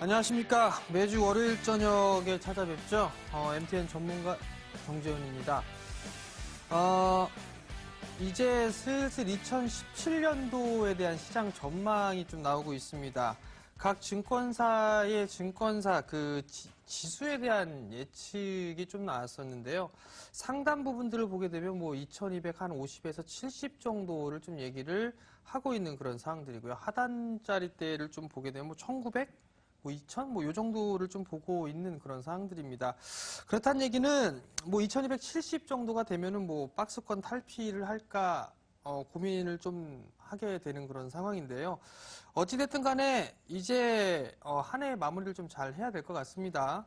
안녕하십니까. 매주 월요일 저녁에 찾아뵙죠. MTN 전문가 정재훈입니다. 이제 슬슬 2017년도에 대한 시장 전망이 좀 나오고 있습니다. 각 증권사의 증권사 지수에 대한 예측이 좀 나왔었는데요. 상단 부분들을 보게 되면 2250에서 70 정도를 좀 얘기를 하고 있는 그런 상황들이고요. 하단짜리대를 좀 보게 되면 1900? 2000? 요 정도를 좀 보고 있는 그런 상황들입니다. 그렇다는 얘기는 2270 정도가 되면은 박스권 탈피를 할까, 고민을 좀 하게 되는 그런 상황인데요. 어찌됐든 간에 이제, 한 해 마무리를 좀 잘 해야 될 것 같습니다.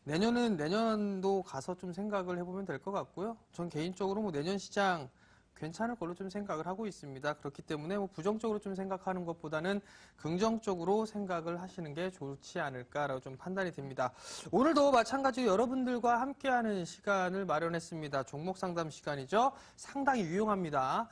내년은 내년도 가서 좀 생각을 해보면 될 것 같고요. 전 개인적으로 내년 시장 괜찮을 걸로 좀 생각을 하고 있습니다. 그렇기 때문에 부정적으로 좀 생각하는 것보다는 긍정적으로 생각을 하시는 게 좋지 않을까라고 좀 판단이 됩니다. 오늘도 마찬가지로 여러분들과 함께하는 시간을 마련했습니다. 종목 상담 시간이죠. 상당히 유용합니다.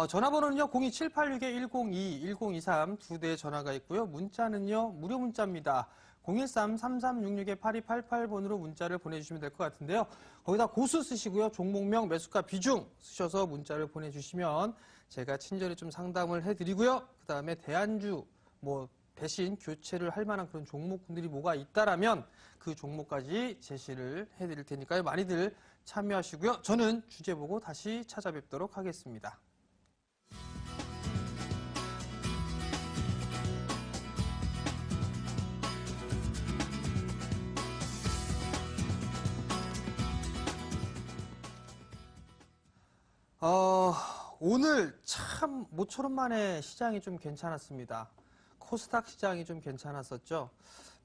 전화번호는요, 02786-1022, 1023 두 대의 전화가 있고요. 문자는요, 무료 문자입니다. 013-3366-8288번으로 문자를 보내주시면 될 것 같은데요. 거기다 고수 쓰시고요. 종목명, 매수가, 비중 쓰셔서 문자를 보내주시면 제가 친절히 좀 상담을 해드리고요. 그 다음에 대안주, 대신 교체를 할 만한 그런 종목군들이 뭐가 있다라면 그 종목까지 제시를 해드릴 테니까요. 많이들 참여하시고요. 저는 주제 보고 다시 찾아뵙도록 하겠습니다. 오늘 참 모처럼 만에 시장이 좀 괜찮았습니다. 코스닥 시장이 좀 괜찮았었죠.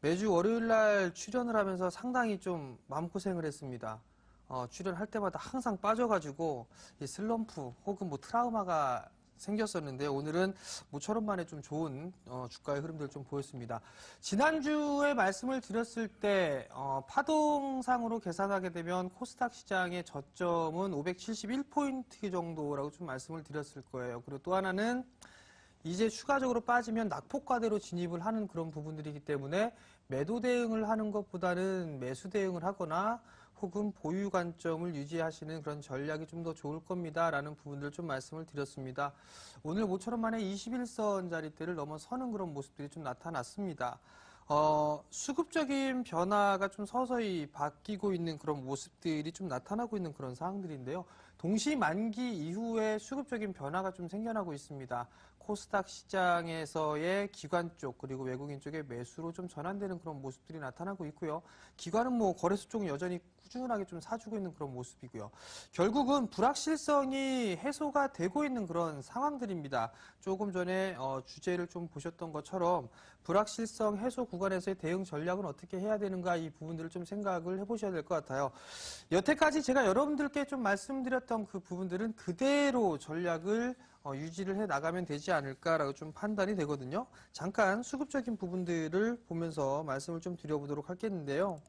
매주 월요일 날 출연을 하면서 상당히 좀 마음고생을 했습니다. 출연할 때마다 항상 빠져가지고 이 슬럼프 혹은 트라우마가 생겼었는데 오늘은 모처럼 만에 좀 좋은 주가의 흐름들을 좀 보였습니다. 지난주에 말씀을 드렸을 때 파동상으로 계산하게 되면 코스닥 시장의 저점은 571포인트 정도라고 좀 말씀을 드렸을 거예요. 그리고 또 하나는 이제 추가적으로 빠지면 낙폭과대로 진입을 하는 그런 부분들이기 때문에 매도 대응을 하는 것보다는 매수 대응을 하거나 혹은 보유 관점을 유지하시는 그런 전략이 좀 더 좋을 겁니다라는 부분들을 좀 말씀을 드렸습니다. 오늘 모처럼 만에 21선 자리대를 넘어서는 그런 모습들이 좀 나타났습니다. 수급적인 변화가 좀 서서히 바뀌고 있는 그런 모습들이 좀 나타나고 있는 그런 상황들인데요. 동시 만기 이후에 수급적인 변화가 좀 생겨나고 있습니다. 코스닥 시장에서의 기관 쪽 그리고 외국인 쪽의 매수로 좀 전환되는 그런 모습들이 나타나고 있고요. 기관은 거래소 쪽은 여전히 꾸준하게 좀 사주고 있는 그런 모습이고요. 결국은 불확실성이 해소가 되고 있는 그런 상황들입니다. 조금 전에 주제를 좀 보셨던 것처럼 불확실성 해소 구간에서의 대응 전략은 어떻게 해야 되는가 이 부분들을 좀 생각을 해보셔야 될 것 같아요. 여태까지 제가 여러분들께 좀 말씀드렸던 그 부분들은 그대로 전략을 유지를 해 나가면 되지 않을까라고 좀 판단이 되거든요. 잠깐 수급적인 부분들을 보면서 말씀을 좀 드려보도록 하겠는데요.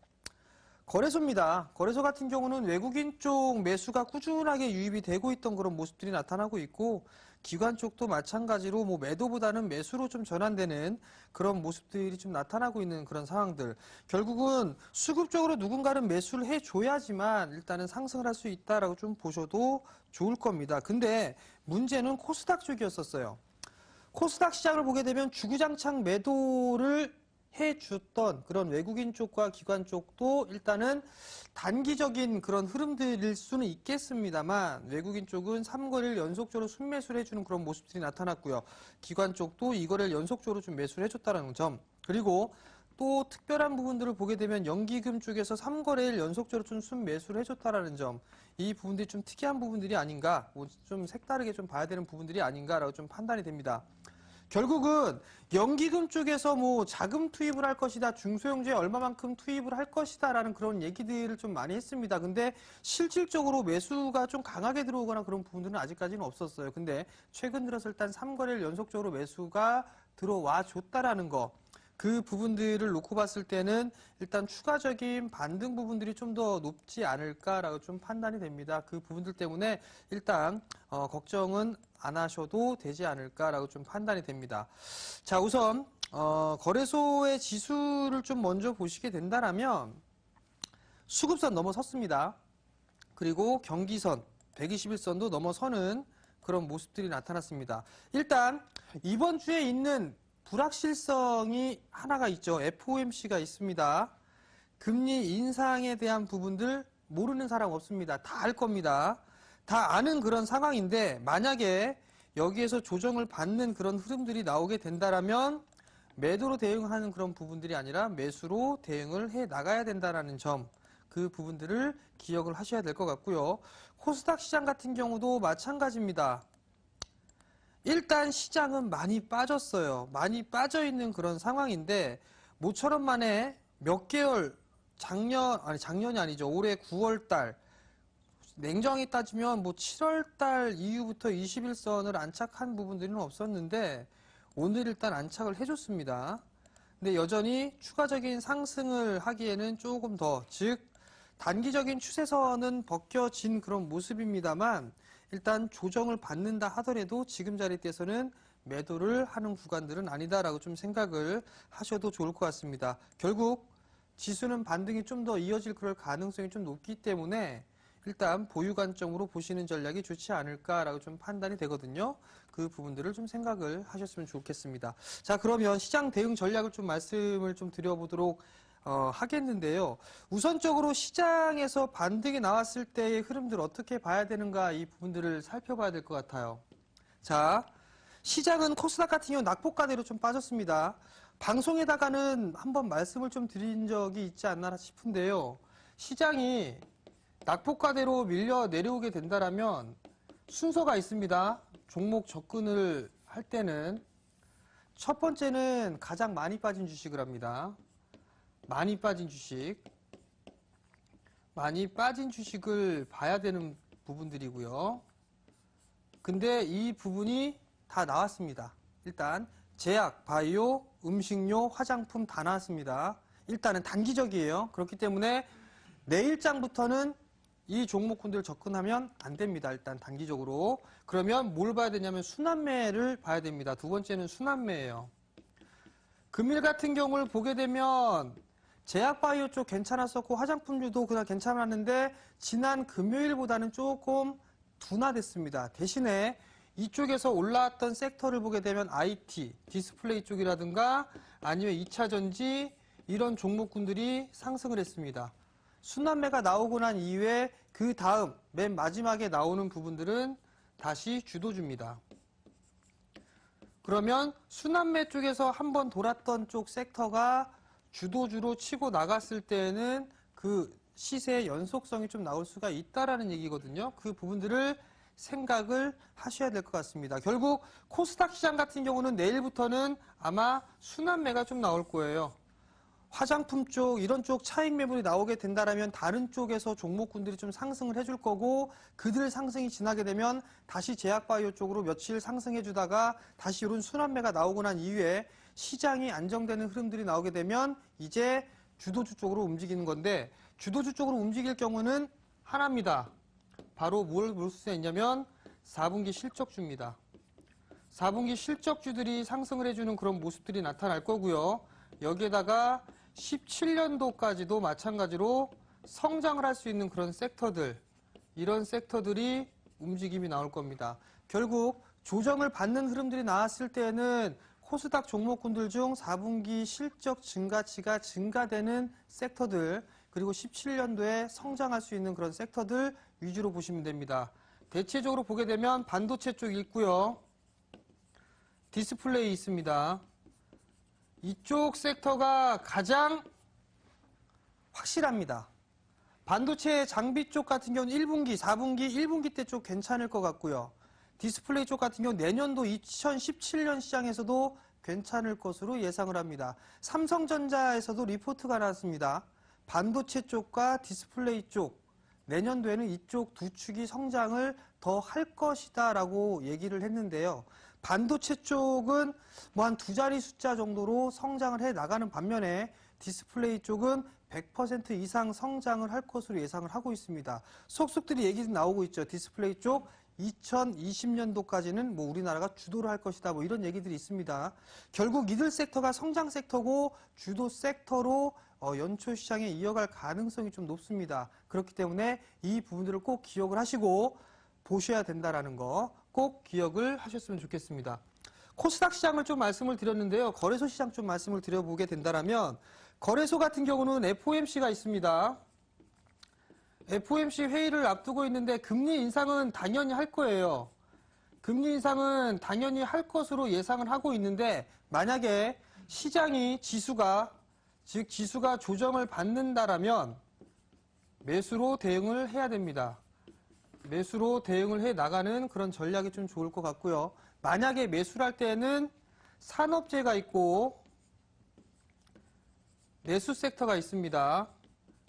거래소입니다. 거래소 같은 경우는 외국인 쪽 매수가 꾸준하게 유입이 되고 있던 그런 모습들이 나타나고 있고 기관 쪽도 마찬가지로 매도보다는 매수로 좀 전환되는 그런 모습들이 좀 나타나고 있는 그런 상황들. 결국은 수급적으로 누군가는 매수를 해줘야지만 일단은 상승을 할 수 있다라고 좀 보셔도 좋을 겁니다. 근데 문제는 코스닥 쪽이었었어요. 코스닥 시장을 보게 되면 주구장창 매도를 해줬던 그런 외국인 쪽과 기관 쪽도 일단은 단기적인 그런 흐름들일 수는 있겠습니다만 외국인 쪽은 3거래를 연속적으로 순매수를 해주는 그런 모습들이 나타났고요. 기관 쪽도 2거래를 연속적으로 좀 매수를 해줬다는 점. 그리고 또 특별한 부분들을 보게 되면 연기금 쪽에서 3거래일 연속적으로 좀 순매수를 해줬다라는 점. 이 부분들이 좀 특이한 부분들이 아닌가, 좀 색다르게 좀 봐야 되는 부분들이 아닌가라고 좀 판단이 됩니다. 결국은 연기금 쪽에서 자금 투입을 할 것이다, 중소형주에 얼마만큼 투입을 할 것이다라는 그런 얘기들을 좀 많이 했습니다. 근데 실질적으로 매수가 좀 강하게 들어오거나 그런 부분들은 아직까지는 없었어요. 근데 최근 들어서 일단 3거래일 연속적으로 매수가 들어와 줬다라는 거. 그 부분들을 놓고 봤을 때는 일단 추가적인 반등 부분들이 좀 더 높지 않을까라고 좀 판단이 됩니다. 그 부분들 때문에 일단 걱정은 안 하셔도 되지 않을까라고 좀 판단이 됩니다. 자, 우선 거래소의 지수를 좀 먼저 보시게 된다라면 수급선 넘어섰습니다. 그리고 경기선 121선도 넘어서는 그런 모습들이 나타났습니다. 일단 이번 주에 있는 불확실성이 하나가 있죠. FOMC가 있습니다. 금리 인상에 대한 부분들 모르는 사람 없습니다. 다 알 겁니다. 다 아는 그런 상황인데 만약에 여기에서 조정을 받는 그런 흐름들이 나오게 된다라면 매도로 대응하는 그런 부분들이 아니라 매수로 대응을 해 나가야 된다라는 점, 그 부분들을 기억을 하셔야 될 것 같고요. 코스닥 시장 같은 경우도 마찬가지입니다. 일단 시장은 많이 빠졌어요. 많이 빠져 있는 그런 상황인데 모처럼 만에 몇 개월, 작년이 아니죠. 올해 9월 달, 냉정히 따지면 뭐 7월 달 이후부터 21선을 안착한 부분들은 없었는데 오늘 일단 안착을 해줬습니다. 근데 여전히 추가적인 상승을 하기에는 조금 더, 즉 단기적인 추세선은 벗겨진 그런 모습입니다만 일단 조정을 받는다 하더라도 지금 자리대에서는 매도를 하는 구간들은 아니다라고 좀 생각을 하셔도 좋을 것 같습니다. 결국 지수는 반등이 좀 더 이어질 그럴 가능성이 좀 높기 때문에 일단 보유 관점으로 보시는 전략이 좋지 않을까라고 좀 판단이 되거든요. 그 부분들을 좀 생각을 하셨으면 좋겠습니다. 자, 그러면 시장 대응 전략을 좀 말씀을 좀 드려보도록 하겠는데요. 우선적으로 시장에서 반등이 나왔을 때의 흐름들 어떻게 봐야 되는가, 이 부분들을 살펴봐야 될 것 같아요. 자, 시장은 코스닥 같은 경우 낙폭과대로 좀 빠졌습니다. 방송에다가는 한번 말씀을 좀 드린 적이 있지 않나 싶은데요. 시장이 낙폭과대로 밀려 내려오게 된다라면 순서가 있습니다. 종목 접근을 할 때는 첫 번째는 가장 많이 빠진 주식을 합니다. 많이 빠진 주식을 봐야 되는 부분들이고요. 근데 이 부분이 다 나왔습니다. 일단 제약, 바이오, 음식료, 화장품 다 나왔습니다. 일단은 단기적이에요. 그렇기 때문에 내일장부터는 이 종목군들 접근하면 안 됩니다. 일단 단기적으로. 그러면 뭘 봐야 되냐면 순환매를 봐야 됩니다. 두 번째는 순환매예요. 금일 같은 경우를 보게 되면 제약바이오 쪽 괜찮았었고 화장품류도 그냥 괜찮았는데 지난 금요일보다는 조금 둔화됐습니다. 대신에 이쪽에서 올라왔던 섹터를 보게 되면 IT, 디스플레이 쪽이라든가 아니면 2차전지 이런 종목군들이 상승을 했습니다. 순환매가 나오고 난 이후에 그 다음 맨 마지막에 나오는 부분들은 다시 주도주입니다. 그러면 순환매 쪽에서 한번 돌았던 쪽 섹터가 주도주로 치고 나갔을 때에는 그 시세의 연속성이 좀 나올 수가 있다라는 얘기거든요. 그 부분들을 생각을 하셔야 될 것 같습니다. 결국 코스닥 시장 같은 경우는 내일부터는 아마 순환매가 좀 나올 거예요. 화장품 쪽, 이런 쪽 차익 매물이 나오게 된다라면 다른 쪽에서 종목군들이 좀 상승을 해줄 거고, 그들 상승이 지나게 되면 다시 제약바이오 쪽으로 며칠 상승해 주다가 다시 이런 순환매가 나오고 난 이후에 시장이 안정되는 흐름들이 나오게 되면 이제 주도주 쪽으로 움직이는 건데, 주도주 쪽으로 움직일 경우는 하나입니다. 바로 뭘 볼 수 있냐면 4분기 실적주입니다. 4분기 실적주들이 상승을 해주는 그런 모습들이 나타날 거고요. 여기에다가 17년도까지도 마찬가지로 성장을 할 수 있는 그런 섹터들, 이런 섹터들이 움직임이 나올 겁니다. 결국 조정을 받는 흐름들이 나왔을 때에는 코스닥 종목군들 중 4분기 실적 증가치가 증가되는 섹터들, 그리고 17년도에 성장할 수 있는 그런 섹터들 위주로 보시면 됩니다. 대체적으로 보게 되면 반도체 쪽이 있고요. 디스플레이 있습니다. 이쪽 섹터가 가장 확실합니다. 반도체 장비 쪽 같은 경우는 1분기, 4분기, 1분기 때 쪽 괜찮을 것 같고요. 디스플레이 쪽 같은 경우 내년도 2017년 시장에서도 괜찮을 것으로 예상을 합니다. 삼성전자에서도 리포트가 나왔습니다. 반도체 쪽과 디스플레이 쪽, 내년도에는 이쪽 두 축이 성장을 더 할 것이다 라고 얘기를 했는데요. 반도체 쪽은 뭐 한 두 자리 숫자 정도로 성장을 해 나가는 반면에 디스플레이 쪽은 100% 이상 성장을 할 것으로 예상을 하고 있습니다. 속속들이 얘기 나오고 있죠. 디스플레이 쪽 2020년도까지는 뭐 우리나라가 주도를 할 것이다. 뭐 이런 얘기들이 있습니다. 결국 이들 섹터가 성장 섹터고 주도 섹터로 연초 시장에 이어갈 가능성이 좀 높습니다. 그렇기 때문에 이 부분들을 꼭 기억을 하시고 보셔야 된다라는 거 꼭 기억을 하셨으면 좋겠습니다. 코스닥 시장을 좀 말씀을 드렸는데요. 거래소 시장 좀 말씀을 드려보게 된다면 거래소 같은 경우는 FOMC가 있습니다. FOMC 회의를 앞두고 있는데 금리 인상은 당연히 할 거예요. 금리 인상은 당연히 할 것으로 예상을 하고 있는데 만약에 시장이 지수가 조정을 받는다라면 매수로 대응을 해야 됩니다. 매수로 대응을 해 나가는 그런 전략이 좀 좋을 것 같고요. 만약에 매수를 할 때는 산업재가 있고 내수 섹터가 있습니다.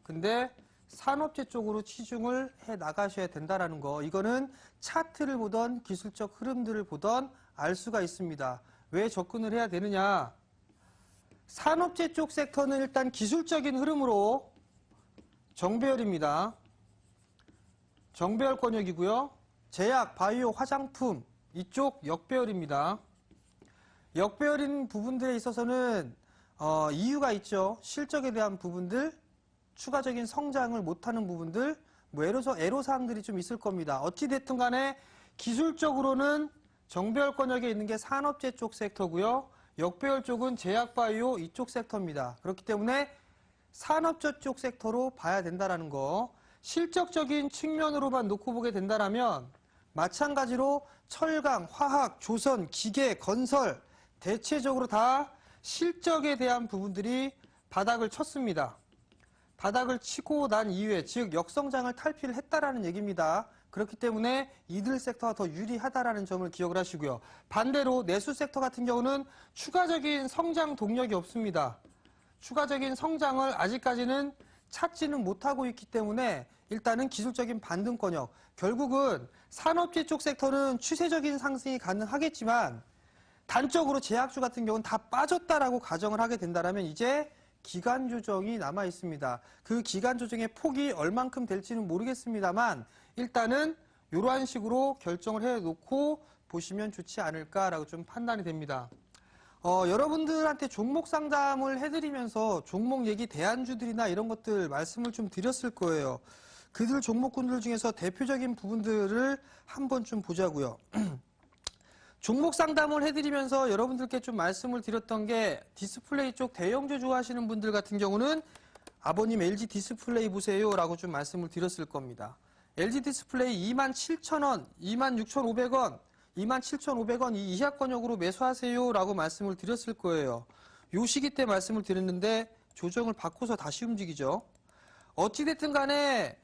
근데 산업재 쪽으로 치중을 해 나가셔야 된다라는 거. 이거는 차트를 보던 기술적 흐름들을 보던 알 수가 있습니다. 왜 접근을 해야 되느냐? 산업재 쪽 섹터는 일단 기술적인 흐름으로 정배열입니다. 정배열 권역이고요. 제약, 바이오, 화장품 이쪽 역배열입니다. 역배열인 부분들에 있어서는 이유가 있죠. 실적에 대한 부분들, 추가적인 성장을 못하는 부분들, 뭐 애로사항들이 좀 있을 겁니다. 어찌됐든 간에 기술적으로는 정배열 권역에 있는 게 산업재 쪽 섹터고요. 역배열 쪽은 제약, 바이오 이쪽 섹터입니다. 그렇기 때문에 산업재 쪽 섹터로 봐야 된다라는 거. 실적적인 측면으로만 놓고 보게 된다면 마찬가지로 철강, 화학, 조선, 기계, 건설 대체적으로 다 실적에 대한 부분들이 바닥을 쳤습니다. 바닥을 치고 난 이후에 즉 역성장을 탈피를 했다라는 얘기입니다. 그렇기 때문에 이들 섹터가 더 유리하다라는 점을 기억을 하시고요. 반대로 내수 섹터 같은 경우는 추가적인 성장 동력이 없습니다. 추가적인 성장을 아직까지는 찾지는 못하고 있기 때문에 일단은 기술적인 반등권역, 결국은 산업재 쪽 섹터는 추세적인 상승이 가능하겠지만 단적으로 제약주 같은 경우는 다 빠졌다라고 가정을 하게 된다면 이제 기간 조정이 남아 있습니다. 그 기간 조정의 폭이 얼만큼 될지는 모르겠습니다만 일단은 이러한 식으로 결정을 해놓고 보시면 좋지 않을까라고 좀 판단이 됩니다. 여러분들한테 종목 상담을 해드리면서 종목 얘기 대안주들이나 이런 것들 말씀을 좀 드렸을 거예요. 그들 종목군들 중에서 대표적인 부분들을 한번 좀 보자고요. 종목 상담을 해드리면서 여러분들께 좀 말씀을 드렸던 게 디스플레이 쪽 대형주 좋아하시는 분들 같은 경우는 아버님 LG 디스플레이 보세요 라고 좀 말씀을 드렸을 겁니다. LG 디스플레이 27,000원, 26,500원, 27,500원 이 이하 권역으로 매수하세요 라고 말씀을 드렸을 거예요. 요 시기 때 말씀을 드렸는데 조정을 받고서 다시 움직이죠. 어찌됐든 간에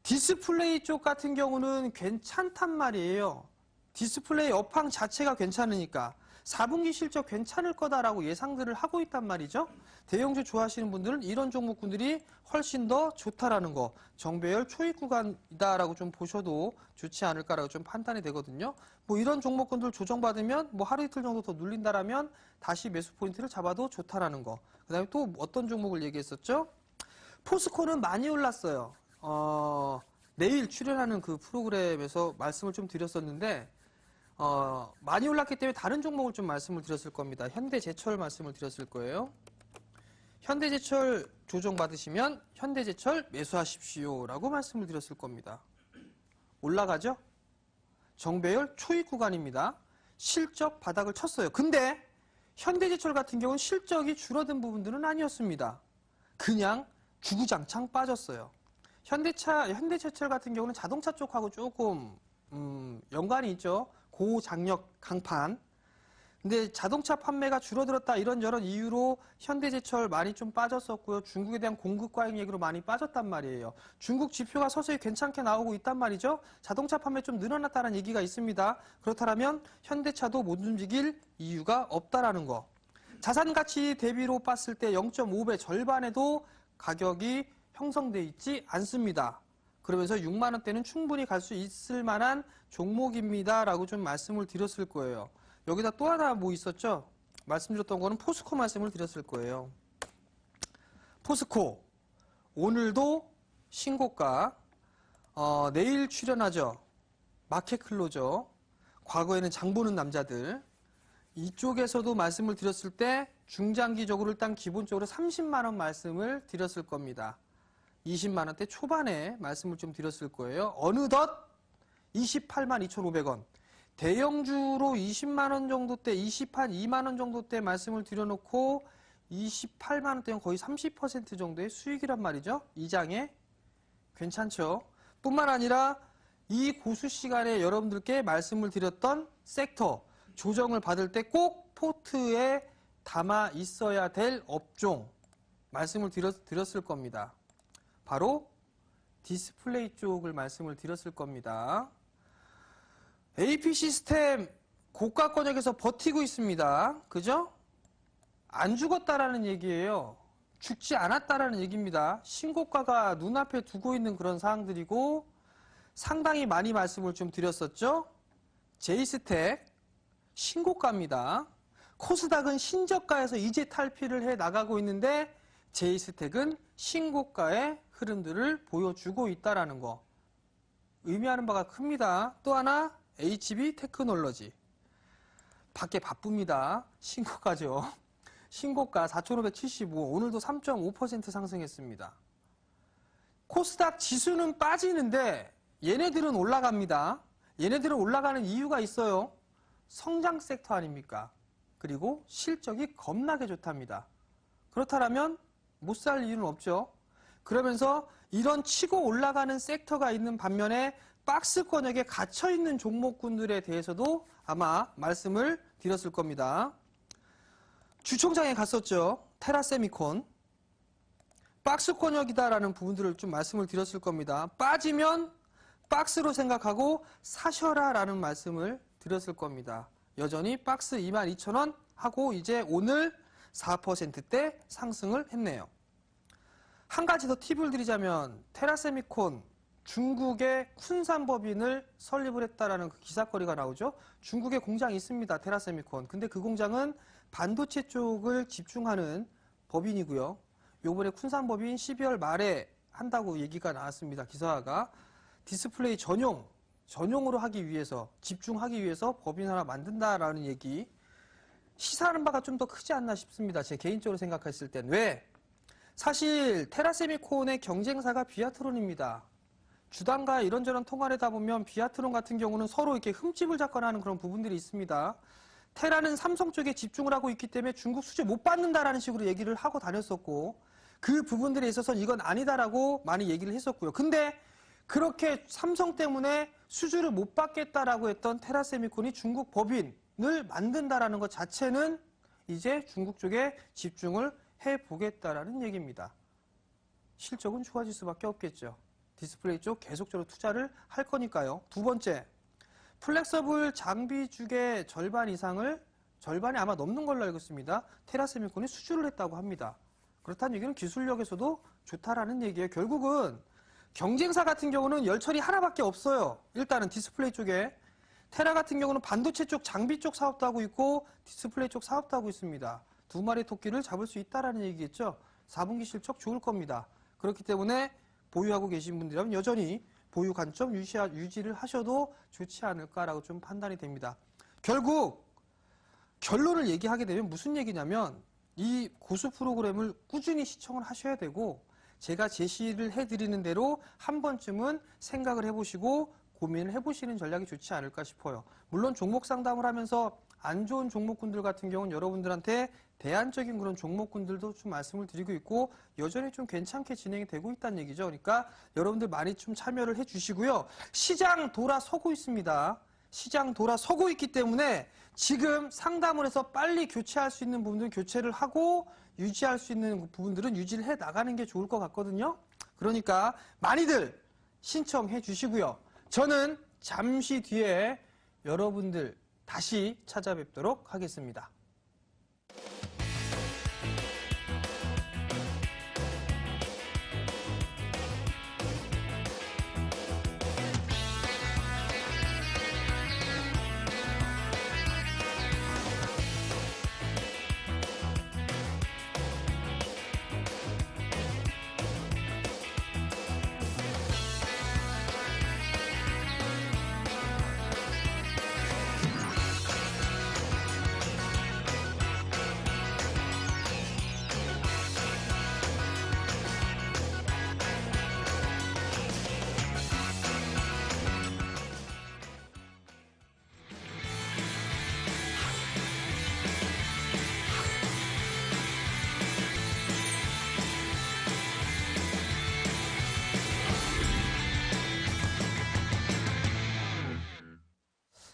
디스플레이 쪽 같은 경우는 괜찮단 말이에요. 디스플레이 업황 자체가 괜찮으니까 4분기 실적 괜찮을 거다라고 예상들을 하고 있단 말이죠. 대형주 좋아하시는 분들은 이런 종목군들이 훨씬 더 좋다라는 거, 정배열 초입 구간이다라고 좀 보셔도 좋지 않을까라고 좀 판단이 되거든요. 뭐 이런 종목군들 조정받으면 뭐 하루 이틀 정도 더 눌린다라면 다시 매수 포인트를 잡아도 좋다라는 거. 그다음에 또 어떤 종목을 얘기했었죠? 포스코는 많이 올랐어요. 내일 출연하는 그 프로그램에서 말씀을 좀 드렸었는데 많이 올랐기 때문에 다른 종목을 좀 말씀을 드렸을 겁니다. 현대제철 말씀을 드렸을 거예요. 현대제철 조정받으시면 현대제철 매수하십시오 라고 말씀을 드렸을 겁니다. 올라가죠? 정배열 초입 구간입니다. 실적 바닥을 쳤어요. 근데 현대제철 같은 경우는 실적이 줄어든 부분들은 아니었습니다. 그냥 주구장창 빠졌어요. 현대제철 같은 경우는 자동차 쪽하고 조금 연관이 있죠. 고장력 강판. 근데 자동차 판매가 줄어들었다 이런저런 이유로 현대제철 많이 좀 빠졌었고요. 중국에 대한 공급 과잉 얘기로 많이 빠졌단 말이에요. 중국 지표가 서서히 괜찮게 나오고 있단 말이죠. 자동차 판매 좀 늘어났다는 얘기가 있습니다. 그렇다면 현대차도 못 움직일 이유가 없다라는 거. 자산 가치 대비로 봤을 때 0.5배 절반에도 가격이 형성돼 있지 않습니다. 그러면서 6만 원대는 충분히 갈 수 있을 만한 종목입니다. 라고 좀 말씀을 드렸을 거예요. 여기다 또 하나 뭐 있었죠? 말씀드렸던 거는 포스코 말씀을 드렸을 거예요. 포스코 오늘도 신고가 내일 출연하죠. 마켓 클로저, 과거에는 장 보는 남자들, 이쪽에서도 말씀을 드렸을 때 중장기적으로 일단 기본적으로 30만 원 말씀을 드렸을 겁니다. 20만 원대 초반에 말씀을 좀 드렸을 거예요. 어느덧 28만 2,500원. 대형주로 20만 원 정도 때, 22만 원 정도 때 말씀을 드려놓고 28만 원대는 거의 30% 정도의 수익이란 말이죠. 이 장에. 괜찮죠? 뿐만 아니라 이 고수 시간에 여러분들께 말씀을 드렸던 섹터, 조정을 받을 때 꼭 포트에 담아 있어야 될 업종 말씀을 드렸을 겁니다. 바로 디스플레이 쪽을 말씀을 드렸을 겁니다. AP 시스템 고가 권역에서 버티고 있습니다. 그죠? 안 죽었다라는 얘기예요. 죽지 않았다라는 얘기입니다. 신고가가 눈앞에 두고 있는 그런 사항들이고 상당히 많이 말씀을 좀 드렸었죠. 제이스텍 신고가입니다. 코스닥은 신저가에서 이제 탈피를 해 나가고 있는데 제이스텍은 신고가의 흐름들을 보여주고 있다라는 거. 의미하는 바가 큽니다. 또 하나 HB 테크놀로지. 밖에 바쁩니다. 신고가죠. 신고가 4,575, 오늘도 3.5% 상승했습니다. 코스닥 지수는 빠지는데 얘네들은 올라갑니다. 얘네들은 올라가는 이유가 있어요. 성장 섹터 아닙니까? 그리고 실적이 겁나게 좋답니다. 그렇다면 못 살 이유는 없죠. 그러면서 이런 치고 올라가는 섹터가 있는 반면에 박스권역에 갇혀있는 종목군들에 대해서도 아마 말씀을 드렸을 겁니다. 주총장에 갔었죠. 테라세미콘. 박스권역이다라는 부분들을 좀 말씀을 드렸을 겁니다. 빠지면 박스로 생각하고 사셔라라는 말씀을 드렸을 겁니다. 여전히 박스 22,000원 하고 이제 오늘 4%대 상승을 했네요. 한 가지 더 팁을 드리자면 테라세미콘 중국의 쿤산법인을 설립을 했다라는 그 기사거리가 나오죠. 중국에 공장이 있습니다. 테라세미콘. 근데 그 공장은 반도체 쪽을 집중하는 법인이고요. 요번에 쿤산법인 12월 말에 한다고 얘기가 나왔습니다. 기사가 디스플레이 전용으로 하기 위해서, 집중하기 위해서 법인 하나 만든다라는 얘기. 시사하는 바가 좀 더 크지 않나 싶습니다. 제 개인적으로 생각했을 땐. 왜? 사실 테라세미콘의 경쟁사가 비아트론입니다. 주당과 이런저런 통화를 하다 보면 비아트론 같은 경우는 서로 이렇게 흠집을 잡거나 하는 그런 부분들이 있습니다. 테라는 삼성 쪽에 집중을 하고 있기 때문에 중국 수주 못 받는다라는 식으로 얘기를 하고 다녔었고 그 부분들에 있어서는 이건 아니다라고 많이 얘기를 했었고요. 근데 그렇게 삼성 때문에 수주를 못 받겠다라고 했던 테라세미콘이 중국 법인을 만든다라는 것 자체는 이제 중국 쪽에 집중을 해보겠다라는 얘기입니다. 실적은 좋아질 수밖에 없겠죠. 디스플레이 쪽 계속적으로 투자를 할 거니까요. 두 번째, 플렉서블 장비죽의 절반 이상을, 절반이 아마 넘는 걸로 알고 있습니다. 테라세미콘이 수주를 했다고 합니다. 그렇다는 얘기는 기술력에서도 좋다라는 얘기예요. 결국은 경쟁사 같은 경우는 열처리 하나밖에 없어요. 일단은 디스플레이 쪽에. 테라 같은 경우는 반도체 쪽, 장비 쪽 사업도 하고 있고 디스플레이 쪽 사업도 하고 있습니다. 두 마리 토끼를 잡을 수 있다라는 얘기겠죠. 4분기 실적 좋을 겁니다. 그렇기 때문에 보유하고 계신 분들이라면 여전히 보유 관점 유지를 하셔도 좋지 않을까라고 좀 판단이 됩니다. 결국 결론을 얘기하게 되면 무슨 얘기냐면 이 고수 프로그램을 꾸준히 시청을 하셔야 되고 제가 제시를 해드리는 대로 한 번쯤은 생각을 해보시고 고민을 해보시는 전략이 좋지 않을까 싶어요. 물론 종목 상담을 하면서 안 좋은 종목군들 같은 경우는 여러분들한테 대안적인 그런 종목군들도 좀 말씀을 드리고 있고 여전히 좀 괜찮게 진행이 되고 있다는 얘기죠. 그러니까 여러분들 많이 좀 참여를 해주시고요. 시장 돌아서고 있습니다. 시장 돌아서고 있기 때문에 지금 상담을 해서 빨리 교체할 수 있는 부분들은 교체를 하고 유지할 수 있는 부분들은 유지를 해 나가는 게 좋을 것 같거든요. 그러니까 많이들 신청해 주시고요. 저는 잠시 뒤에 여러분들 다시 찾아뵙도록 하겠습니다.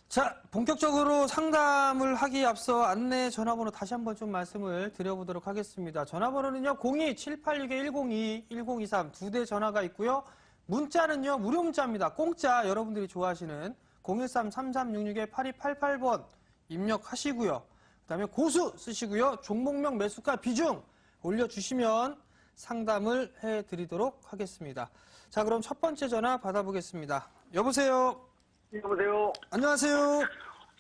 자, 본격적으로 상담을 하기에 앞서 안내 전화번호 다시 한번 좀 말씀을 드려보도록 하겠습니다. 전화번호는요, 02-786-102, 1023 두 대 전화가 있고요. 문자는요, 무료 문자입니다. 공짜 여러분들이 좋아하시는 013-3366-8288번 입력하시고요. 그 다음에 고수 쓰시고요. 종목명 매수가 비중 올려주시면 상담을 해드리도록 하겠습니다. 자, 그럼 첫 번째 전화 받아보겠습니다. 여보세요? 여보세요. 안녕하세요.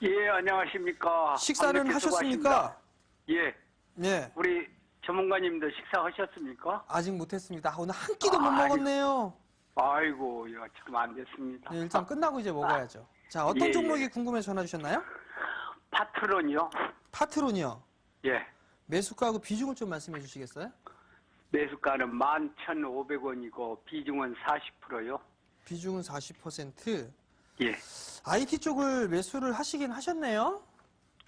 예, 안녕하십니까. 식사는 밤늦게 하셨습니까? 수고하십니다. 예. 네. 우리 전문가님도 식사하셨습니까? 아직 못했습니다. 오늘 한 끼도 못 아이고. 먹었네요. 아이고, 야, 지금 안 됐습니다. 네, 일단 끝나고 이제 먹어야죠. 자, 어떤 예, 종목이 예. 궁금해 전화 주셨나요? 파트론이요? 파트론이요. 예. 매수가하고 비중을 좀 말씀해 주시겠어요? 매수가는 11,500원이고 비중은 40%요. 비중은 40%. 예. IT 쪽을 매수를 하시긴 하셨네요.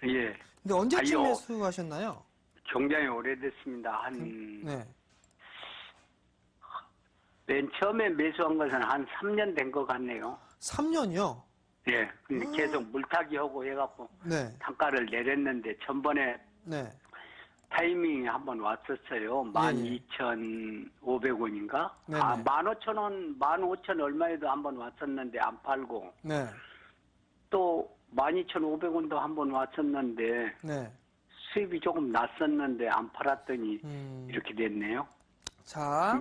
예. 근데 언제쯤 아니요. 매수하셨나요? 굉장히 오래됐습니다. 한, 네. 맨 처음에 매수한 것은 한 3년 된 것 같네요. 3년이요? 예. 근데 계속 물타기 하고 해갖고 네. 단가를 내렸는데 전번에 네. 타이밍이 한번 왔었어요. 예, 12,500원인가? 네네. 아, 15,000원, 15,000 얼마에도 한번 왔었는데 안 팔고 네. 또 12,500원도 한번 왔었는데 네. 수입이 조금 났었는데 안 팔았더니 음. 이렇게 됐네요. 자,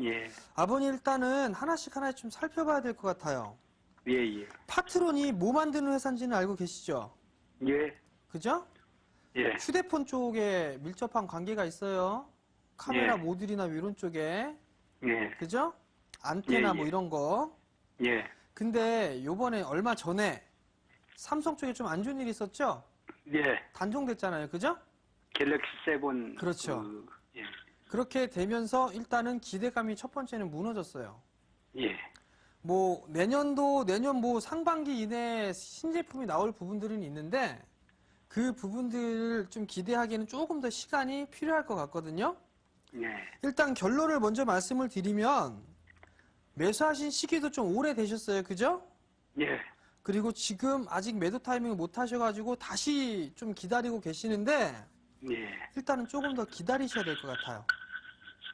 예, 아버님 일단은 하나씩 좀 살펴봐야 될 것 같아요. 예, 예, 파트론이 뭐 만드는 회사인지는 알고 계시죠? 예, 그죠? 예, 휴대폰 쪽에 밀접한 관계가 있어요. 카메라 예. 모듈이나 이런 쪽에. 예, 그죠? 안테나 예, 뭐 예. 이런 거. 예, 근데 요번에 얼마 전에 삼성 쪽에 좀 안 좋은 일이 있었죠? 예. 단종됐잖아요. 그죠? 갤럭시 7. 그렇죠. 예, 그렇게 되면서 일단은 기대감이 첫 번째는 무너졌어요. 예, 뭐 내년 뭐 상반기 이내에 신제품이 나올 부분들은 있는데 그 부분들을 좀 기대하기에는 조금 더 시간이 필요할 것 같거든요. 예, 일단 결론을 먼저 말씀을 드리면 매수하신 시기도 좀 오래 되셨어요. 그죠? 예, 그리고 지금 아직 매도 타이밍을 못 하셔가지고 다시 좀 기다리고 계시는데 예. 일단은 조금 더 기다리셔야 될 것 같아요.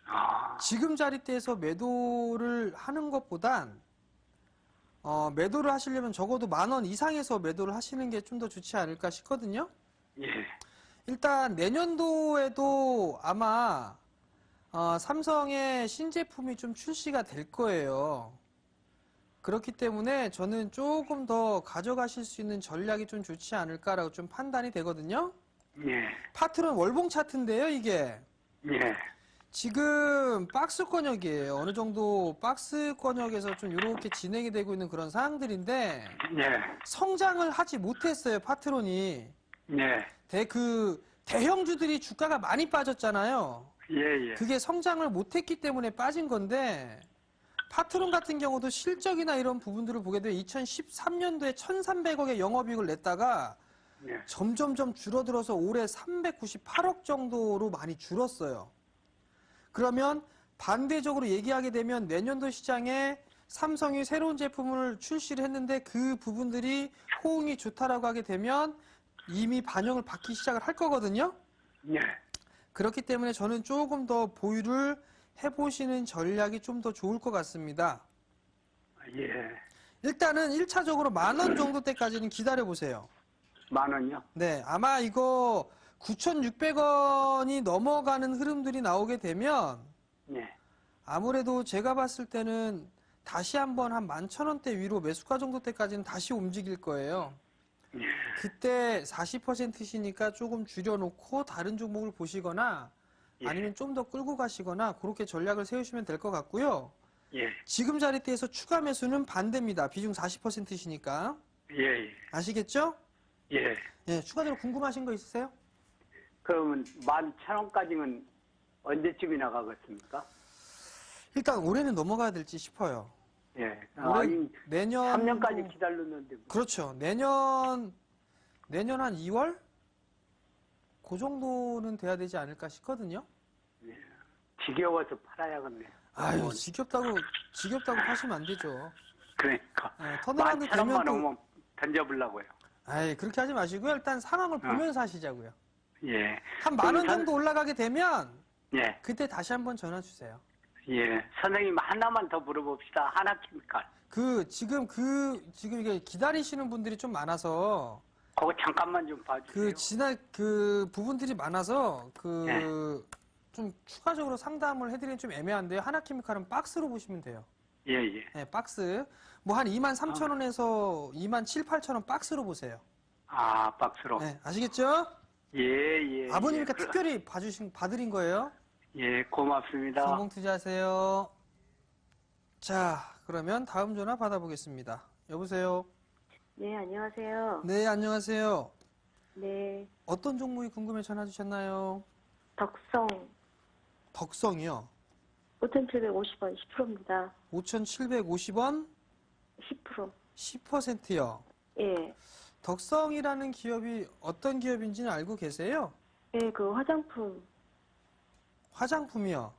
아, 지금 자리대에서 매도를 하는 것보단 매도를 하시려면 적어도 10,000원 이상에서 매도를 하시는 게 좀 더 좋지 않을까 싶거든요. 예, 일단 내년도에도 아마 삼성의 신제품이 좀 출시가 될 거예요. 그렇기 때문에 저는 조금 더 가져가실 수 있는 전략이 좀 좋지 않을까라고 좀 판단이 되거든요. 예, 파트론 월봉 차트인데요, 이게. 예, 지금 박스 권역이에요. 어느 정도 박스 권역에서 좀 이렇게 진행이 되고 있는 그런 상황들인데 예, 성장을 하지 못했어요, 파트론이. 예, 대형주들이 주가가 많이 빠졌잖아요. 예, 예. 그게 성장을 못했기 때문에 빠진 건데 파트론 같은 경우도 실적이나 이런 부분들을 보게 되면 2013년도에 1,300억의 영업이익을 냈다가 예, 점점점 줄어들어서 올해 398억 정도로 많이 줄었어요. 그러면 반대적으로 얘기하게 되면 내년도 시장에 삼성이 새로운 제품을 출시를 했는데 그 부분들이 호응이 좋다라고 하게 되면 이미 반영을 받기 시작을 할 거거든요. 예, 그렇기 때문에 저는 조금 더 보유를 해보시는 전략이 좀 더 좋을 것 같습니다. 예. 일단은 1차적으로 10,000원 정도 때까지는 기다려보세요. 10,000원이요? 네, 아마 이거 9,600원이 넘어가는 흐름들이 나오게 되면 예, 아무래도 제가 봤을 때는 다시 한번 한 11,000원대 위로 매수가 정도 때까지는 다시 움직일 거예요. 예, 그때 40%시니까 조금 줄여놓고 다른 종목을 보시거나 예. 아니면 좀 더 끌고 가시거나 그렇게 전략을 세우시면 될 것 같고요. 예, 지금 자리대에서 추가 매수는 반대입니다. 비중 40%시니까. 예, 아시겠죠? 예. 예, 추가적으로 궁금하신 거 있으세요? 그러면 11,000원까지는 언제쯤이나 가겠습니까? 일단 올해는 넘어가야 될지 싶어요. 예. 올해 내년 3년까지 기다렸는데. 그렇죠. 내년 한 2월 그 정도는 돼야 되지 않을까 싶거든요. 예. 지겨워서 팔아야겠네요. 지겹다고 파시면 안 되죠. 그러니까. 턴어라운드 11,000원만 되면 또 오면 던져보려고요. 아이, 그렇게 하지 마시고요. 일단 상황을 보면서 하시자고요. 예. 한 10,000원 그럼 정도 올라가게 되면 예. 그때 다시 한번 전화 주세요. 예. 선생님 하나만 더 물어봅시다. 하나케미칼. 지금 이게 기다리시는 분들이 좀 많아서 그거 잠깐만 좀 봐주세요. 그 부분들이 많아서 예. 좀 추가적으로 상담을 해드리는 좀 애매한데요. 하나케미칼은 박스로 보시면 돼요. 예, 예. 네, 박스. 뭐 한 23,000원에서 27,000원 박스로 보세요. 아, 박스로. 네, 아시겠죠? 예, 예. 아버님이니까 예. 특별히 봐드린 거예요. 예, 고맙습니다. 성공 투자하세요. 자, 그러면 다음 전화 받아보겠습니다. 여보세요? 네, 안녕하세요. 네, 안녕하세요. 네, 어떤 종목이 궁금해 전화 주셨나요? 덕성 덕성이요. 5,750원 10%입니다. 5,750원 10%. 10%요. 예. 덕성이라는 기업이 어떤 기업인지는 알고 계세요? 예, 그 화장품, 화장품이요.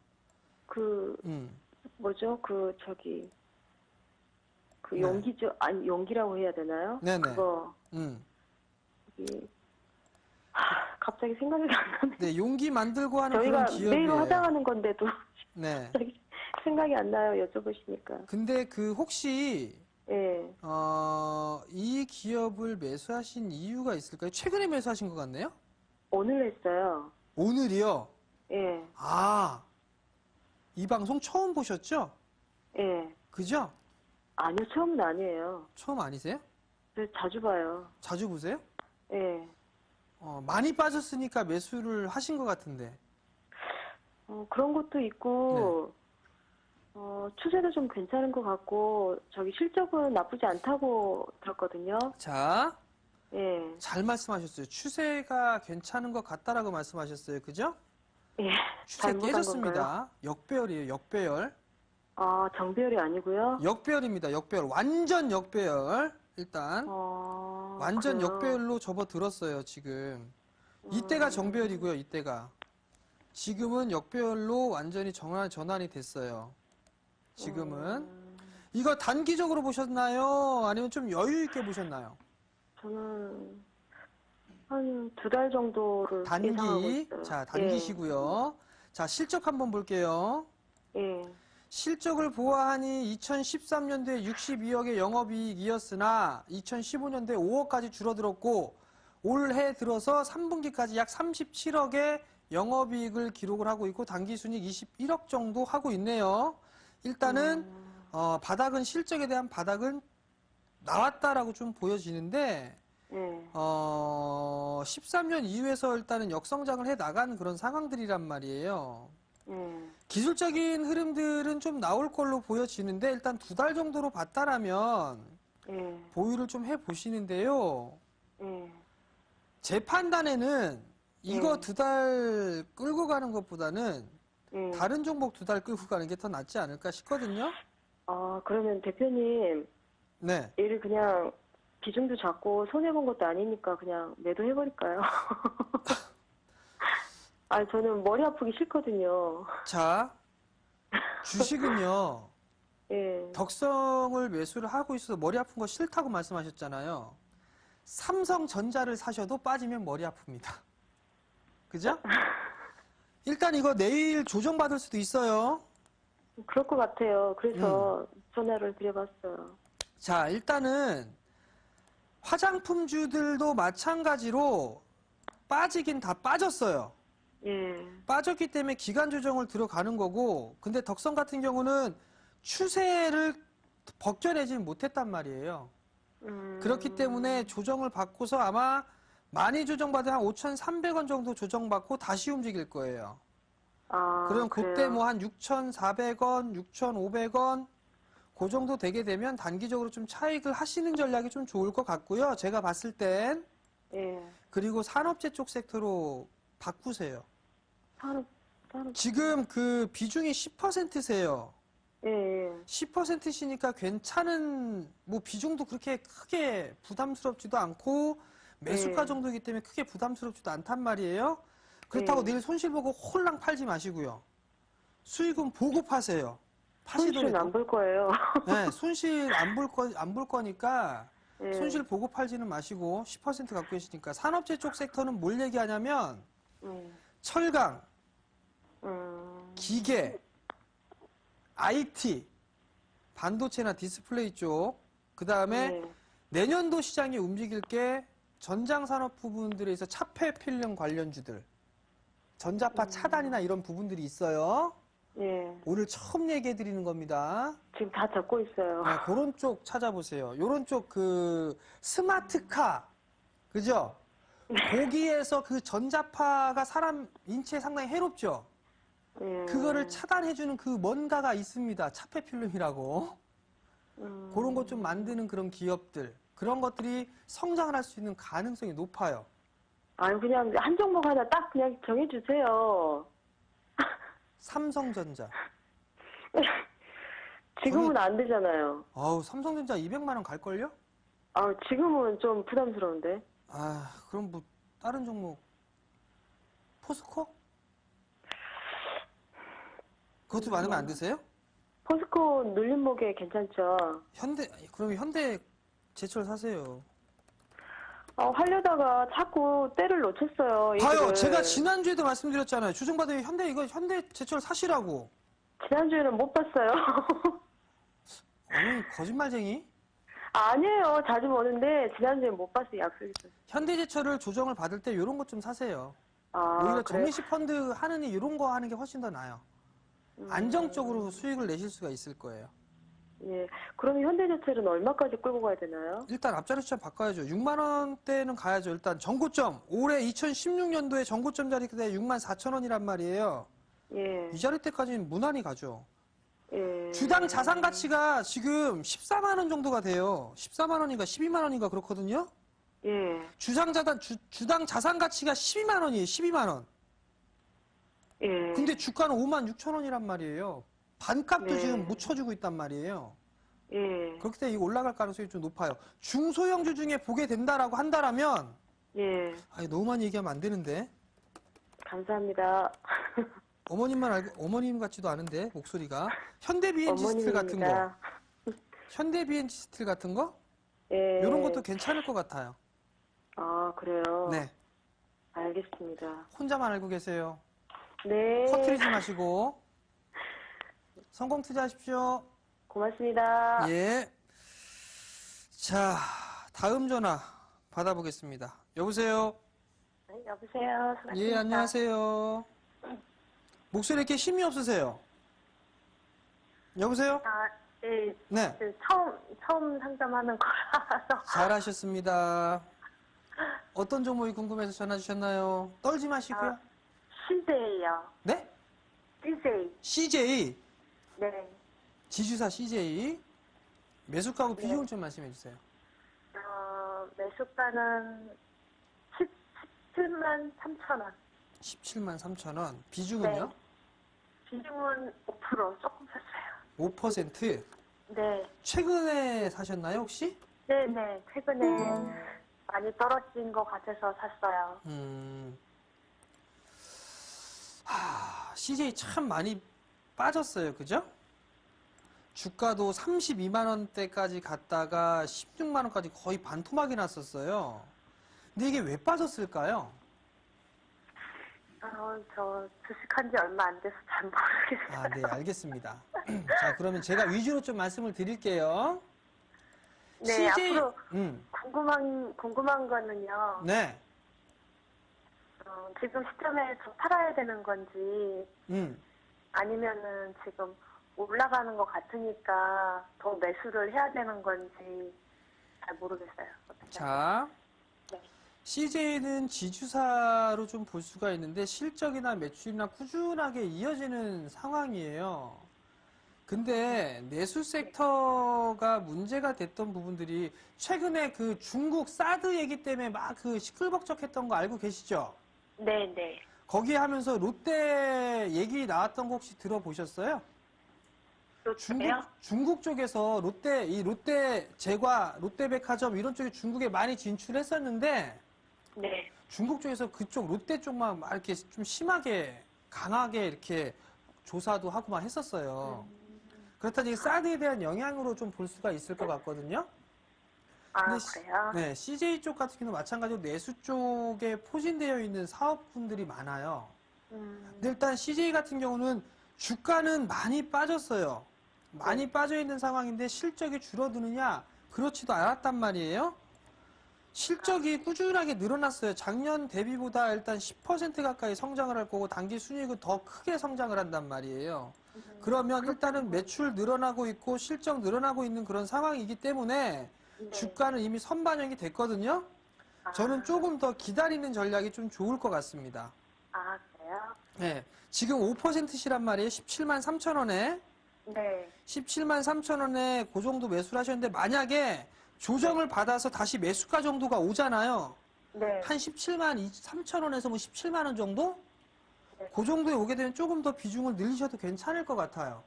그, 뭐죠? 네. 용기죠? 아니, 용기라고 해야 되나요? 네네. 그거, 이, 갑자기 생각이 안 나네. 네, 용기 만들고 하는 저희가 그런 매일 기업이에요. 화장하는 건데도 네. 갑자기 생각이 안 나요. 여쭤보시니까. 근데 혹시 예. 이 기업을 매수하신 이유가 있을까요? 최근에 매수하신 것 같네요? 오늘 했어요. 오늘이요? 예. 아, 이 방송 처음 보셨죠? 예. 그죠? 아니요, 처음은 아니에요. 처음 아니세요? 그래서 자주 봐요. 자주 보세요? 예. 많이 빠졌으니까 매수를 하신 것 같은데. 그런 것도 있고, 네. 추세도 좀 괜찮은 것 같고, 실적은 나쁘지 않다고 들었거든요. 자, 예. 잘 말씀하셨어요. 추세가 괜찮은 것 같다라고 말씀하셨어요. 그죠? 예. 추세 잘못한 건가요? 깨졌습니다. 역배열이에요. 역배열. 아, 정배열이 아니고요? 역배열입니다. 역배열. 완전 역배열. 일단 완전 그래요? 역배열로 접어들었어요. 지금. 이때가 정배열이고요. 이때가. 지금은 역배열로 완전히 전환이 됐어요. 지금은. 이거 단기적으로 보셨나요? 아니면 좀 여유 있게 보셨나요? 저는 한 2달 정도를 예상하고 단기. 있어요. 자, 단기시고요. 자, 실적 한번 볼게요. 예. 실적을 보아하니 2013년도에 62억의 영업이익이었으나 2015년도에 5억까지 줄어들었고 올해 들어서 3분기까지 약 37억의 영업이익을 기록을 하고 있고 단기순이익 21억 정도 하고 있네요. 일단은 바닥은 실적에 대한 바닥은 나왔다라고 좀 보여지는데 예. 13년 이후에서 일단은 역성장을 해 나간 그런 상황들이란 말이에요. 예. 기술적인 흐름들은 좀 나올 걸로 보여지는데 일단 2달 정도로 봤다라면 예. 보유를 좀 해보시는데요. 예. 제 판단에는 이거 예. 2달 끌고 가는 것보다는 예. 다른 종목 2달 끌고 가는 게 더 낫지 않을까 싶거든요. 그러면 대표님, 네. 얘를 그냥 비중도 작고 손해본 것도 아니니까 그냥 매도해버릴까요? 저는 머리 아프기 싫거든요. 자, 주식은요. 예. 덕성을 매수를 하고 있어서 머리 아픈 거 싫다고 말씀하셨잖아요. 삼성전자를 사셔도 빠지면 머리 아픕니다. 그죠? 일단 이거 내일 조정받을 수도 있어요. 그럴 것 같아요. 그래서 전화를 드려봤어요. 자, 일단은 화장품주들도 마찬가지로 빠지긴 다 빠졌어요. 예. 빠졌기 때문에 기간 조정을 들어가는 거고, 근데 덕성 같은 경우는 추세를 벗겨내지 못했단 말이에요. 그렇기 때문에 조정을 받고서 아마 많이 조정받으면 한 5,300원 정도 조정받고 다시 움직일 거예요. 그럼 그때 그래요? 뭐 한 6,400원, 6,500원 그 정도 되게 되면 단기적으로 좀 차익을 하시는 전략이 좀 좋을 것 같고요. 제가 봤을 땐. 예. 그리고 산업재 쪽 섹터로 바꾸세요. 산업. 지금 그 비중이 10%세요. 예. 10%시니까 괜찮은 뭐 비중도 그렇게 크게 부담스럽지도 않고 매수가 정도이기 때문에 크게 부담스럽지도 않단 말이에요. 그렇다고 내일 손실 보고 홀랑 팔지 마시고요. 수익은 보고 파세요. 손실은 안 볼 거예요. 네, 손실 안 볼 거니까 예. 손실 보고 팔지는 마시고 10% 갖고 계시니까 산업재 쪽 섹터는 뭘 얘기하냐면 철강, 기계, IT, 반도체나 디스플레이 쪽, 그 다음에 네. 내년도 시장이 움직일 게 전장산업 부분들에서 차폐 필름 관련주들, 전자파 차단이나 이런 부분들이 있어요. 예. 오늘 처음 얘기해 드리는 겁니다. 지금 다 적고 있어요. 네, 그런 쪽 찾아보세요. 요런 쪽 그 스마트카, 그죠? 거기에서 그 전자파가 사람 인체에 상당히 해롭죠? 예. 그거를 차단해주는 그 뭔가가 있습니다. 차폐 필름이라고. 그런 것 좀 만드는 그런 기업들. 그런 것들이 성장을 할 수 있는 가능성이 높아요. 아니, 그냥 한 종목 하나 딱 그냥 정해주세요. 삼성전자. 지금은 안 되잖아요. 아우, 삼성전자 200만 원 갈걸요? 아, 지금은 좀 부담스러운데. 아, 그럼 뭐 다른 종목 포스코? 그것도 많으면 안 되세요? 포스코 눌림목에 괜찮죠? 그럼 현대 제철 사세요. 하려다가 자꾸 때를 놓쳤어요. 봐요, 이거를. 제가 지난주에도 말씀드렸잖아요. 주중받으면 현대 제철 사시라고. 지난주에는 못 봤어요. 어머니 거짓말쟁이? 아니에요. 자주 보는데 지난주에 못 봤어요. 약속 있어서. 현대제철을 조정을 받을 때 이런 것 좀 사세요. 아, 오히려 그래요? 정리식 펀드 하느니 이런 거 하는 게 훨씬 더 나아요. 안정적으로 수익을 내실 수가 있을 거예요. 예. 그러면 현대제철은 얼마까지 끌고 가야 되나요? 일단 앞자리 수치 바꿔야죠. 6만 원대는 가야죠. 일단 전고점 올해 2016년도에 전고점 자리대 6만 4천 원이란 말이에요. 예. 이 자리 때까지는 무난히 가죠. 예. 주당 자산 가치가 지금 14만 원 정도가 돼요. 14만 원인가 12만 원인가 그렇거든요. 예. 주당 자산 가치가 12만 원이에요. 12만 원. 예. 근데 주가는 5만 6천 원이란 말이에요. 반값도 네. 지금 못 쳐주고 있단 말이에요. 예. 그렇기 때문에 이거 올라갈 가능성이 좀 높아요. 중소형주 중에 보게 된다라고 한다라면, 예. 너무 많이 얘기하면 안 되는데. 감사합니다. 어머님 같지도 않은데, 목소리가. 현대 BNG 스틸 같은 거. 어머님입니다. 현대 BNG 스틸 같은 거? 예. 이런 것도 괜찮을 것 같아요. 아, 그래요? 네. 알겠습니다. 혼자만 알고 계세요. 네. 퍼뜨리지 마시고. 성공 투자하십시오. 고맙습니다. 예. 자, 다음 전화 받아보겠습니다. 여보세요? 네, 여보세요. 예, 안녕하세요. 목소리 이렇게 힘이 없으세요? 여보세요? 아, 예. 네. 처음 상담하는 거라서. 잘하셨습니다. 어떤 종목이 궁금해서 전화 주셨나요? 떨지 마시고요. CJ요. 네? CJ. CJ. 네. 지주사 CJ. 매수가하고 비중을 좀 말씀해 주세요. 매수가는 17만 3천 원. 17만 3천 원. 비중은요? 네. 비중은 5% 조금 샀어요. 5%. 네. 최근에 사셨나요, 혹시? 네네. 최근에 많이 떨어진 것 같아서 샀어요. CJ 참 많이 빠졌어요. 그죠? 주가도 32만 원대까지 갔다가 16만 원까지 거의 반토막이 났었어요. 근데 이게 왜 빠졌을까요? 저 주식한 지 얼마 안 돼서 잘 모르겠어요. 아, 네, 알겠습니다. 자, 그러면 제가 위주로 좀 말씀을 드릴게요. 네, CJ, 앞으로 궁금한 거는요. 네, 지금 시점에 더 팔아야 되는 건지 아니면은 지금 올라가는 것 같으니까 더 매수를 해야 되는 건지 잘 모르겠어요. 어떻게 자, 네. CJ는 지주사로 좀 볼 수가 있는데 실적이나 매출이나 꾸준하게 이어지는 상황이에요. 근데 내수 섹터가 문제가 됐던 부분들이 최근에 그 중국 사드 얘기 때문에 막 그 시끌벅적했던 거 알고 계시죠? 네. 거기에 하면서 롯데 얘기 나왔던 거 혹시 들어보셨어요? 중국 쪽에서 롯데 제과, 롯데백화점 이런 쪽에 중국에 많이 진출했었는데 네. 중국 쪽에서 그쪽 롯데 쪽만 막 이렇게 좀 심하게 강하게 이렇게 조사도 하고 막 했었어요. 그렇다니 사드에 대한 영향으로 좀 볼 수가 있을 것 같거든요. 아, 근데 그래요? 네, CJ 쪽 같은 경우는 마찬가지로 내수 쪽에 포진되어 있는 사업분들이 많아요. 근데 일단 CJ 같은 경우는 주가는 많이 빠졌어요. 많이 네. 빠져 있는 상황인데 실적이 줄어드느냐? 그렇지도 않았단 말이에요. 실적이 꾸준하게 늘어났어요. 작년 대비보다 일단 10% 가까이 성장을 할 거고 단기 순이익은 더 크게 성장을 한단 말이에요. 그러면 일단은 매출 늘어나고 있고 실적 늘어나고 있는 그런 상황이기 때문에 네. 주가는 이미 선반영이 됐거든요. 저는 조금 더 기다리는 전략이 좀 좋을 것 같습니다. 아, 그래요? 네, 지금 5%시란 말이에요. 17만 3천 원에. 네. 17만 3천 원에 그 정도 매수를 하셨는데 만약에 조정을 받아서 다시 매수가 정도가 오잖아요. 네. 한 17만 3천 원에서 뭐 17만 원 정도? 네. 그 정도에 오게 되면 조금 더 비중을 늘리셔도 괜찮을 것 같아요.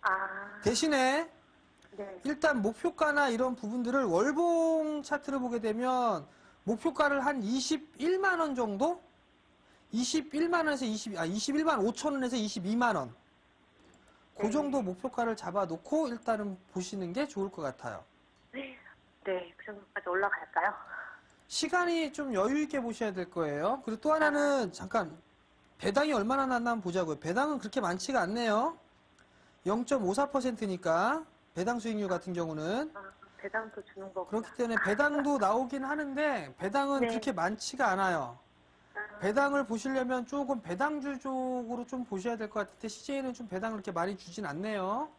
아, 대신에 네. 일단 목표가나 이런 부분들을 월봉 차트를 보게 되면 목표가를 한 21만 원 정도? 21만 원에서 21만 5천 원에서 22만 원. 그 정도 목표가를 잡아놓고 일단은 보시는 게 좋을 것 같아요. 네, 그 정도까지 올라갈까요? 시간이 좀 여유 있게 보셔야 될 거예요. 그리고 또 하나는 잠깐 배당이 얼마나 났나 한번 보자고요. 배당은 그렇게 많지가 않네요. 0.54%니까 배당 수익률 같은 경우는 아, 배당도 주는 거구나. 그렇기 때문에 배당도 나오긴 하는데 배당은 네. 그렇게 많지가 않아요. 배당을 보시려면 조금 배당주 쪽으로 좀 보셔야 될 것 같은데 CJ는 좀 배당을 그렇게 많이 주진 않네요.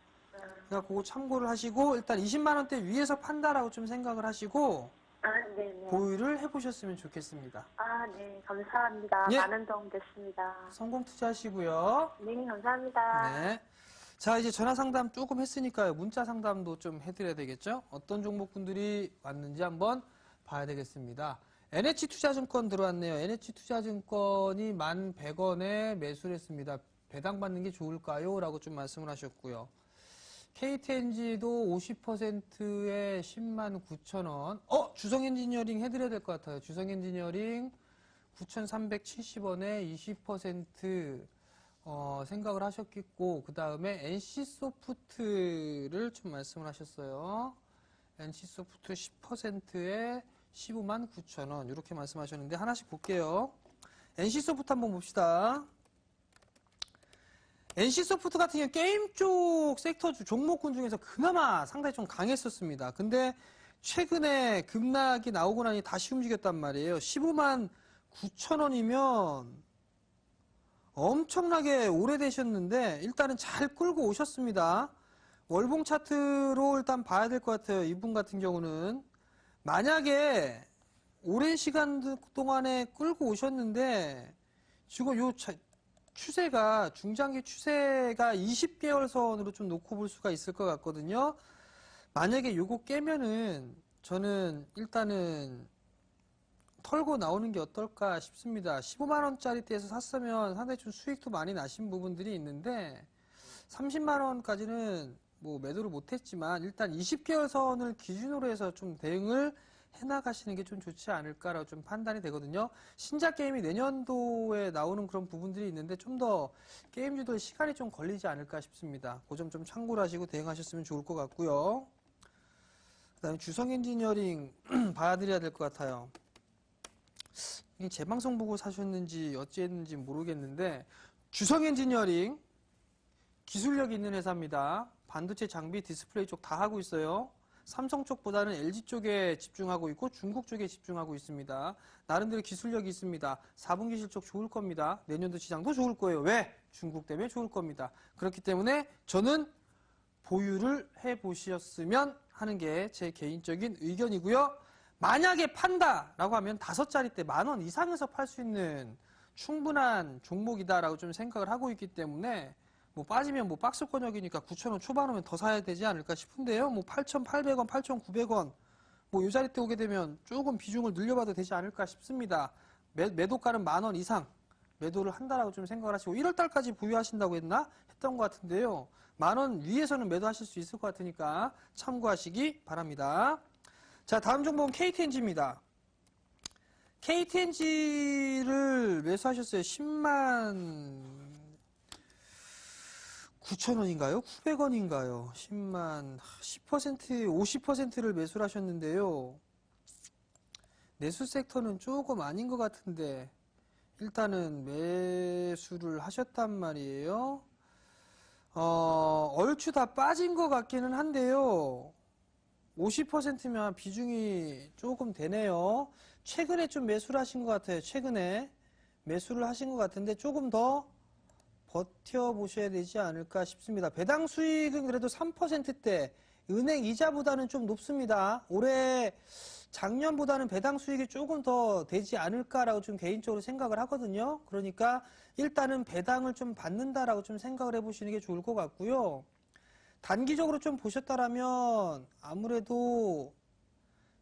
그러니까 그거 참고를 하시고 일단 20만 원대 위에서 판다라고 좀 생각을 하시고 아, 네네. 보유를 해보셨으면 좋겠습니다. 아, 네. 감사합니다. 예. 많은 도움 됐습니다. 성공 투자하시고요. 네, 감사합니다. 네. 자, 이제 전화 상담 조금 했으니까요. 문자 상담도 좀 해드려야 되겠죠? 어떤 종목분들이 왔는지 한번 봐야 되겠습니다. NH투자증권 들어왔네요. NH투자증권이 1,100원에 매수를 했습니다. 배당 받는 게 좋을까요? 라고 좀 말씀을 하셨고요. KTNG도 50%에 10만 9천 원. 주성엔지니어링 해드려야 될 것 같아요. 주성엔지니어링 9,370원에 20% 생각을 하셨겠고, 그 다음에 NC소프트를 좀 말씀을 하셨어요. NC소프트 10%에 15만 9천 원. 이렇게 말씀하셨는데, 하나씩 볼게요. NC소프트 한번 봅시다. NC소프트 같은 경우 게임 쪽 섹터 종목군 중에서 그나마 상당히 좀 강했었습니다. 근데 최근에 급락이 나오고 나니 다시 움직였단 말이에요. 15만 9천 원이면 엄청나게 오래되셨는데 일단은 잘 끌고 오셨습니다. 월봉 차트로 일단 봐야 될 것 같아요. 이분 같은 경우는. 만약에 오랜 시간 동안에 끌고 오셨는데 지금 요 추세가 중장기 추세가 20개월 선으로 좀 놓고 볼 수가 있을 것 같거든요. 만약에 요거 깨면은 저는 일단은 털고 나오는 게 어떨까 싶습니다. 15만 원짜리 대에서 샀으면 상당히 좀 수익도 많이 나신 부분들이 있는데 30만 원까지는 뭐 매도를 못했지만 일단 20개월 선을 기준으로 해서 좀 대응을 해나가시는 게 좀 좋지 않을까라고 좀 판단이 되거든요. 신작 게임이 내년도에 나오는 그런 부분들이 있는데 좀 더 게임주들 시간이 좀 걸리지 않을까 싶습니다. 그 점 좀 참고를 하시고 대응하셨으면 좋을 것 같고요. 그 다음에 주성엔지니어링 봐드려야 될 것 같아요. 재방송 보고 사셨는지 어찌했는지 모르겠는데 주성엔지니어링 기술력 있는 회사입니다. 반도체 장비 디스플레이 쪽 다 하고 있어요. 삼성 쪽보다는 LG 쪽에 집중하고 있고 중국 쪽에 집중하고 있습니다. 나름대로 기술력이 있습니다. 4분기 실적 좋을 겁니다. 내년도 시장도 좋을 거예요. 왜? 중국 때문에 좋을 겁니다. 그렇기 때문에 저는 보유를 해보셨으면 하는 게 제 개인적인 의견이고요. 만약에 판다라고 하면 5자리대 10,000원 이상에서 팔 수 있는 충분한 종목이다라고 좀 생각을 하고 있기 때문에 뭐 빠지면 뭐 박스 권역이니까 9,000원 초반 오면 더 사야 되지 않을까 싶은데요. 뭐 8,800원, 8,900원 뭐 이 자리대 오게 되면 조금 비중을 늘려봐도 되지 않을까 싶습니다. 매도가는 10,000원 이상 매도를 한다라고 좀 생각을 하시고 1월달까지 보유하신다고 했던 것 같은데요. 10,000원 위에서는 매도하실 수 있을 것 같으니까 참고하시기 바랍니다. 자, 다음 종목은 KTNG입니다. KTNG를 매수하셨어요. 10만 9,000원인가요? 900원인가요? 10만 10% 50%를 매수를 하셨는데요. 내수 섹터는 조금 아닌 것 같은데 일단은 매수를 하셨단 말이에요. 얼추 다 빠진 것 같기는 한데요. 50%면 비중이 조금 되네요. 최근에 좀 매수를 하신 것 같아요. 최근에 매수를 하신 것 같은데 조금 더 버텨보셔야 되지 않을까 싶습니다. 배당 수익은 그래도 3%대, 은행 이자보다는 좀 높습니다. 올해 작년보다는 배당 수익이 조금 더 되지 않을까라고 좀 개인적으로 생각을 하거든요. 그러니까 일단은 배당을 좀 받는다라고 좀 생각을 해보시는 게 좋을 것 같고요. 단기적으로 좀 보셨다라면 아무래도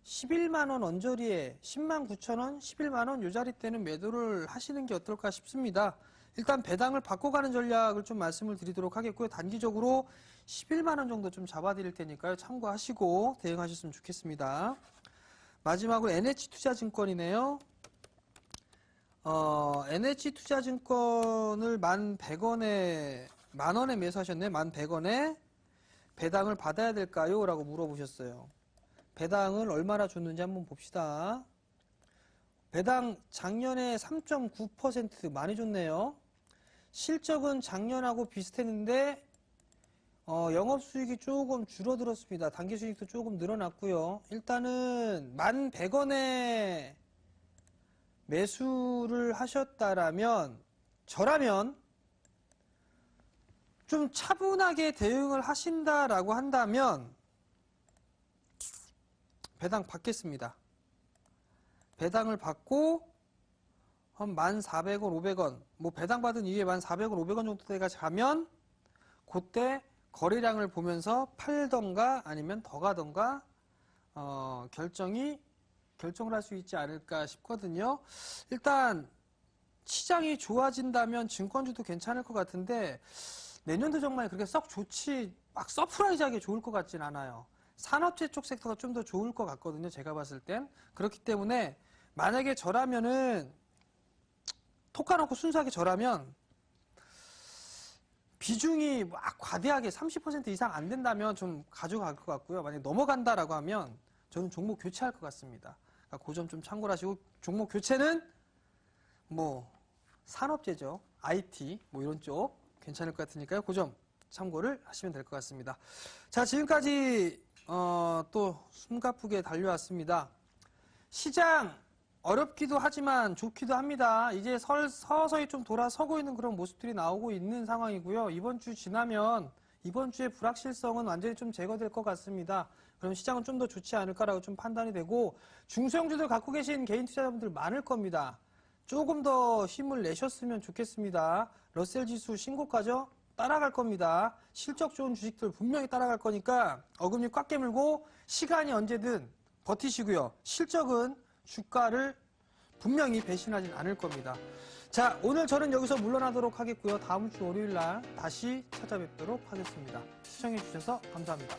11만원 언저리에 10만 9천원, 11만원 요 자리 때는 매도를 하시는 게 어떨까 싶습니다. 일단 배당을 바꿔가는 전략을 좀 말씀을 드리도록 하겠고요. 단기적으로 11만원 정도 좀 잡아드릴 테니까요. 참고하시고 대응하셨으면 좋겠습니다. 마지막으로 NH투자증권이네요. NH투자증권을 11,100원에 만원에 매수하셨네요. 11,100원에 배당을 받아야 될까요? 라고 물어보셨어요. 배당을 얼마나 줬는지 한번 봅시다. 배당 작년에 3.9% 많이 줬네요. 실적은 작년하고 비슷했는데 영업수익이 조금 줄어들었습니다. 단기수익도 조금 늘어났고요. 일단은 11,100원에 매수를 하셨다라면 저라면 좀 차분하게 대응을 하신다라고 한다면 배당 받겠습니다. 배당을 받고 한 1,400원, 500원 뭐 배당 받은 이후에 1,400원, 500원 정도대가 가면 그때 거래량을 보면서 팔던가 아니면 더 가던가 결정을 할 수 있지 않을까 싶거든요. 일단 시장이 좋아진다면 증권주도 괜찮을 것 같은데 내년도 정말 그렇게 썩 좋지 막 서프라이즈하게 좋을 것 같진 않아요. 산업재 쪽 섹터가 좀 더 좋을 것 같거든요. 제가 봤을 땐. 그렇기 때문에 만약에 저라면은 톡 까놓고 순수하게 저라면 비중이 막 과대하게 30% 이상 안 된다면 좀 가져갈 것 같고요. 만약에 넘어간다라고 하면 저는 종목 교체할 것 같습니다. 그러니까 그 점 좀 참고를 하시고 종목 교체는 뭐 산업재죠. IT 뭐 이런 쪽 괜찮을 것 같으니까요. 그 점 참고를 하시면 될 것 같습니다. 자, 지금까지 또 숨가쁘게 달려왔습니다. 시장 어렵기도 하지만 좋기도 합니다. 이제 서서히 좀 돌아서고 있는 그런 모습들이 나오고 있는 상황이고요. 이번 주 지나면 이번 주의 불확실성은 완전히 좀 제거될 것 같습니다. 그럼 시장은 좀 더 좋지 않을까라고 좀 판단이 되고 중소형주들 갖고 계신 개인 투자자분들 많을 겁니다. 조금 더 힘을 내셨으면 좋겠습니다. 러셀 지수 신고가죠? 따라갈 겁니다. 실적 좋은 주식들 분명히 따라갈 거니까 어금니 꽉 깨물고 시간이 언제든 버티시고요. 실적은 주가를 분명히 배신하진 않을 겁니다. 자, 오늘 저는 여기서 물러나도록 하겠고요. 다음 주 월요일 날 다시 찾아뵙도록 하겠습니다. 시청해 주셔서 감사합니다.